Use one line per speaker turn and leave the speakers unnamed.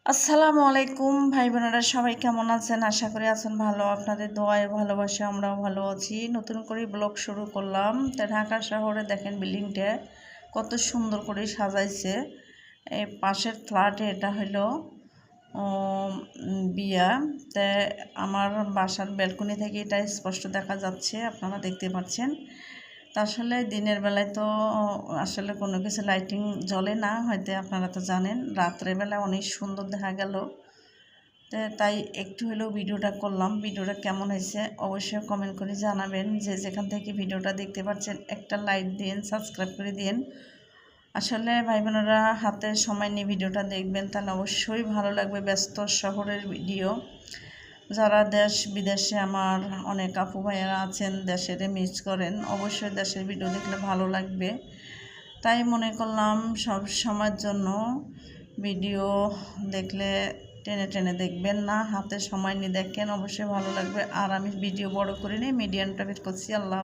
আসসালামু আলাইকুম ভাই বোনেরা, সবাই কেমন আছেন? আশা করি আছেন ভালো। আপনাদের দোয়ায় ভালোবাসা আমরাও ভালো আছি। নতুন করে ব্লগ শুরু করলাম। তা ঢাকা শহরে দেখেন বিল্ডিংটা কত সুন্দর করে সাজাইছে। এই পাশের ফ্ল্যাটে এটা হলো বিয়া। তা আমার বাসার ব্যালকনি থেকে এটা স্পষ্ট দেখা যাচ্ছে, আপনারা দেখতে পাচ্ছেন। তা আসলে দিনের বেলায় তো আসলে কোনো কিছু লাইটিং জ্বলে না, হয়তো আপনারা তো জানেন। রাত্রেবেলা অনেক সুন্দর দেখা গেল, তাই একটু হলেও ভিডিওটা করলাম। ভিডিওটা কেমন হয়েছে অবশ্যই কমেন্ট করে জানাবেন। যে যেখান থেকে ভিডিওটা দেখতে পাচ্ছেন একটা লাইক দিন, সাবস্ক্রাইব করে দিন। আসলে ভাই বোনেরা হাতে সময় নিয়ে ভিডিওটা দেখবেন, তাহলে অবশ্যই ভালো লাগবে। ব্যস্ত শহরের ভিডিও, যারা দেশ বিদেশে আমার অনেক আপু ভাইয়েরা আছেন, দেশের মিস করেন, অবশ্যই দেশের ভিডিও দেখলে ভালো লাগবে। তাই মনে করলাম সব সময়ের জন্য ভিডিও দেখলে টেনে টেনে দেখবেন না, হাতে সময় নিয়ে দেখেন, অবশ্যই ভালো লাগবে। আর আমি ভিডিও বড় করে নিয়ে মিডিয়ামটা বের করছি। আল্লাহ।